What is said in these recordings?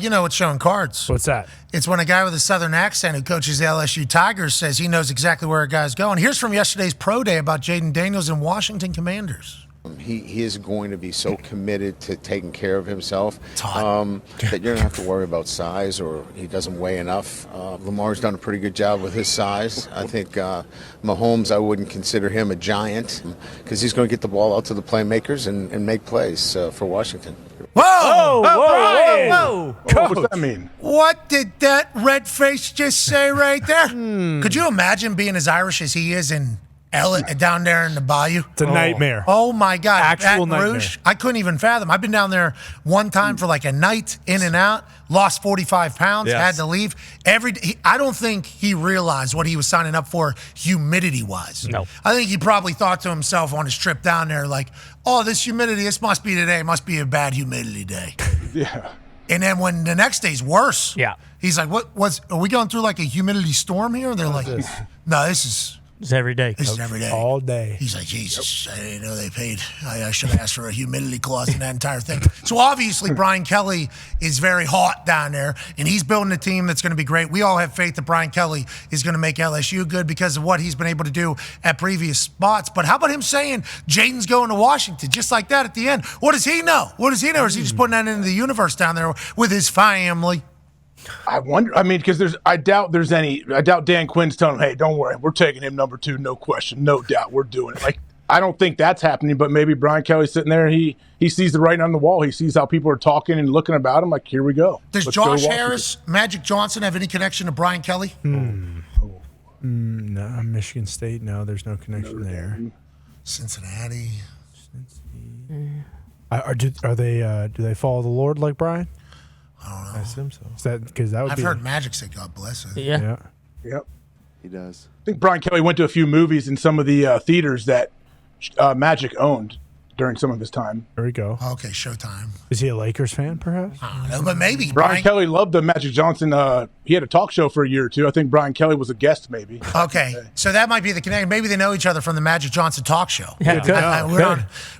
you know what's showing cards. What's that? It's when a guy with a southern accent who coaches the LSU Tigers says he knows exactly where a guy's going. Here's from yesterday's pro day about Jayden Daniels and Washington Commanders. He is going to be so committed to taking care of himself that you're going to have to worry about size or he doesn't weigh enough. Lamar's done a pretty good job with his size. I think Mahomes, I wouldn't consider him a giant because he's going to get the ball out to the playmakers and make plays for Washington. Whoa! Whoa! What's that mean? What did that red face just say right there? Could you imagine being as Irish as he is in down there in the bayou? It's a nightmare. Oh, my God. Actual Baton Rouge, I couldn't even fathom. I've been down there one time for like a night, in and out, lost 45 pounds, had to leave. I don't think he realized what he was signing up for humidity-wise. No. I think he probably thought to himself on his trip down there, like, oh, this humidity, this must be today. It must be a bad humidity day. Yeah. And then when the next day's worse, Yeah. he's like, are we going through like a humidity storm here? And they're like, no, this is It's every day. This is every day. All day. He's like, Jesus, I didn't know they paid. I should have asked for a humidity clause in that entire thing. So obviously Brian Kelly is very hot down there, and he's building a team that's going to be great. We all have faith that Brian Kelly is going to make LSU good because of what he's been able to do at previous spots. But how about him saying Jayden's going to Washington just like that at the end? What does he know? Or is he just putting that into the universe down there with his family? I wonder. I mean, because I doubt Dan Quinn's telling him, "Hey, don't worry, we're taking him number 2, no question, no doubt, we're doing it." Like, I don't think that's happening. But maybe Brian Kelly's sitting there, and he sees the writing on the wall. He sees how people are talking and looking about him. Like, here we go. Does Josh Harris, Magic Johnson have any connection to Brian Kelly? No, Michigan State. No, there's no connection there. Cincinnati. Are they? Do they follow the Lord like Brian? I don't know. I assume so. Is that because that would I've be? heard Magic say God bless it. Yeah. Yep. He does. I think Brian Kelly went to a few movies in some of the theaters that Magic owned during some of his time. There we go. Okay, Showtime. Is he a Lakers fan, perhaps? I don't know, but maybe. Brian Kelly loved the Magic Johnson. He had a talk show for a year or two. I think Brian Kelly was a guest, maybe. Okay, so that might be the connection. Maybe they know each other from the Magic Johnson talk show. Yeah,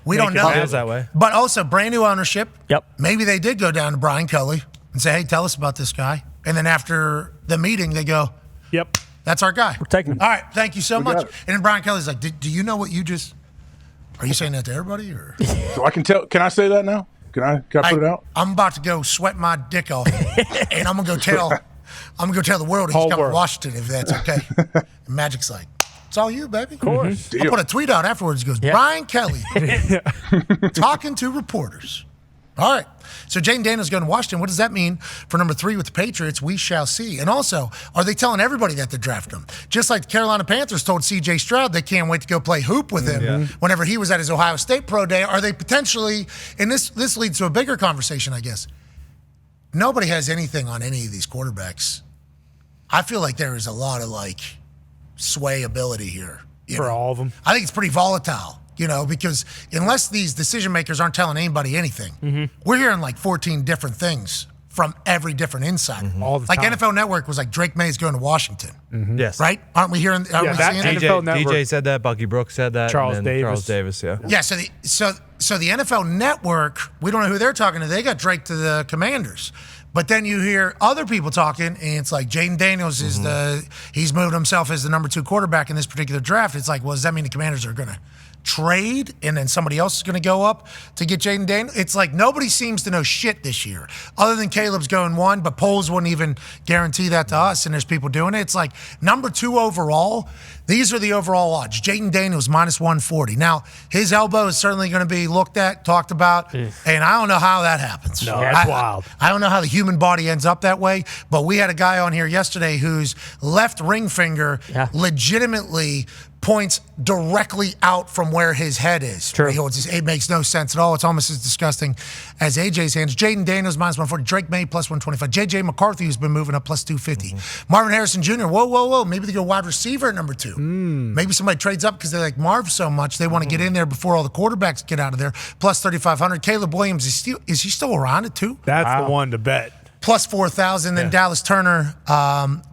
we don't know. Feels that way. But also, brand new ownership. Yep. Maybe they did go down to Brian Kelly and say, hey, tell us about this guy. And then after the meeting, they go, Yep. that's our guy. We're taking him. All right, thank you so much. got it. And then Brian Kelly's like, do you know what you just... Are you saying that to everybody? Or So I can tell. Can I say that now? Can I put it out? I'm about to go sweat my dick off, and I'm gonna go tell the world he's Whole coming to world. Washington if that's okay. And Magic's like, it's all you, baby. Of course. I'll put a tweet out afterwards. He goes, Brian Kelly talking to reporters. All right. So Jayden Daniels going to Washington. What does that mean for number 3 with the Patriots? We shall see. And also, are they telling everybody that they're drafting him? Just like the Carolina Panthers told C.J. Stroud they can't wait to go play hoop with him whenever he was at his Ohio State Pro Day. Are they potentially, and this leads to a bigger conversation, I guess. Nobody has anything on any of these quarterbacks. I feel like there is a lot of, sway ability here. For all of them. I think it's pretty volatile. Because unless these decision makers aren't telling anybody anything, we're hearing 14 different things from every different insider. All the time. NFL Network was like, Drake May's going to Washington. Yes. Right? Aren't we hearing? Aren't we that seeing and it? NFL Network. DJ said that. Bucky Brooks said that. Charles and then Davis. Charles Davis, yeah. Yeah, so the NFL Network, we don't know who they're talking to. They got Drake to the Commanders. But then you hear other people talking, and it's like Jayden Daniels is he's moved himself as the number 2 quarterback in this particular draft. It's like, well, does that mean the Commanders are going to trade and then somebody else is going to go up to get Jayden Daniels? It's like nobody seems to know shit this year other than Caleb's going 1, but polls wouldn't even guarantee that to us, and there's people doing it. It's like number 2 overall. These are the overall odds. Jayden Daniels minus 140. Now, his elbow is certainly going to be looked at, talked about, and I don't know how that happens. No, that's wild. I don't know how the human body ends up that way, but we had a guy on here yesterday whose left ring finger legitimately points directly out from where his head is. True. It makes no sense at all. It's almost as disgusting as AJ's hands. Jayden Daniels minus 140. Drake May plus 125. JJ McCarthy, who's been moving up plus 250. Marvin Harrison Jr. Whoa. Maybe they go wide receiver at number 2. Maybe somebody trades up because they like Marv so much they want to get in there before all the quarterbacks get out of there. Plus 3,500. Caleb Williams, is he still around at 2? That's the one to bet. plus 4,000. Then Dallas Turner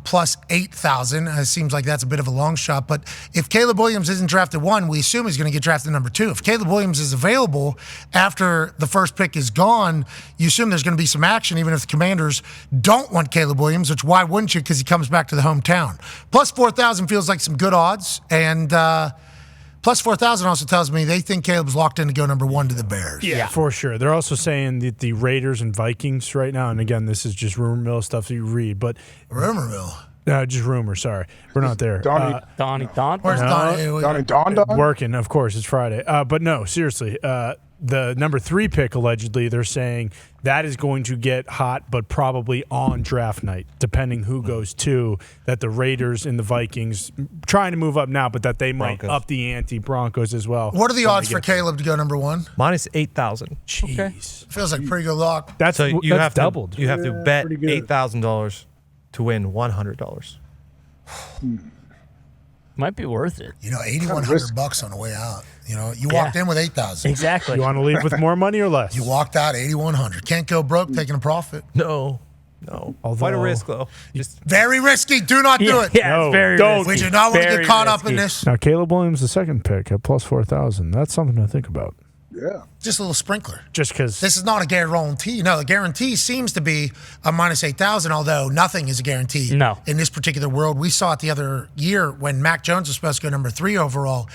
plus 8,000. It seems like that's a bit of a long shot. But if Caleb Williams isn't drafted 1, we assume he's going to get drafted number 2. If Caleb Williams is available after the first pick is gone, you assume there's going to be some action, even if the Commanders don't want Caleb Williams, which why wouldn't you? Because he comes back to the hometown. Plus 4,000 feels like some good odds. And plus 4,000 also tells me they think Caleb's locked in to go number 1 to the Bears. Yeah, for sure. They're also saying that the Raiders and Vikings right now, and again, this is just rumor mill stuff that you read, but Rumor mill. just rumor. Sorry, we're not there. Donnie Don. Where's Donnie Don? Working, of course. It's Friday. But no, seriously. The number 3 pick, allegedly, they're saying that is going to get hot, but probably on draft night, depending who goes to, that the Raiders and the Vikings trying to move up now, but that they might Broncos. up the ante, Broncos as well. What are the odds for Caleb to go number 1? Minus 8,000. Jeez. Feels like pretty good luck. That's, So you that's have doubled. You have to bet pretty good. $8,000 to win $100. Might be worth it. You know, $8,100 on the way out. You know, you walked in with 8,000. Exactly. You want to leave with more money or less? You walked out 8,100. Can't go broke taking a profit. No. Quite a risk, though. Just Very risky. Do not do it. Yeah, No, it's very don't. risky. We do not want to Very get caught up in risky. this. Now, Caleb Williams, the second pick at plus 4,000. That's something to think about. Yeah. Just a little sprinkler. Just because. This is not a guarantee. No, the guarantee seems to be a minus 8,000, although nothing is a guarantee No. in this particular world. We saw it the other year when Mac Jones was supposed to go number 3 overall.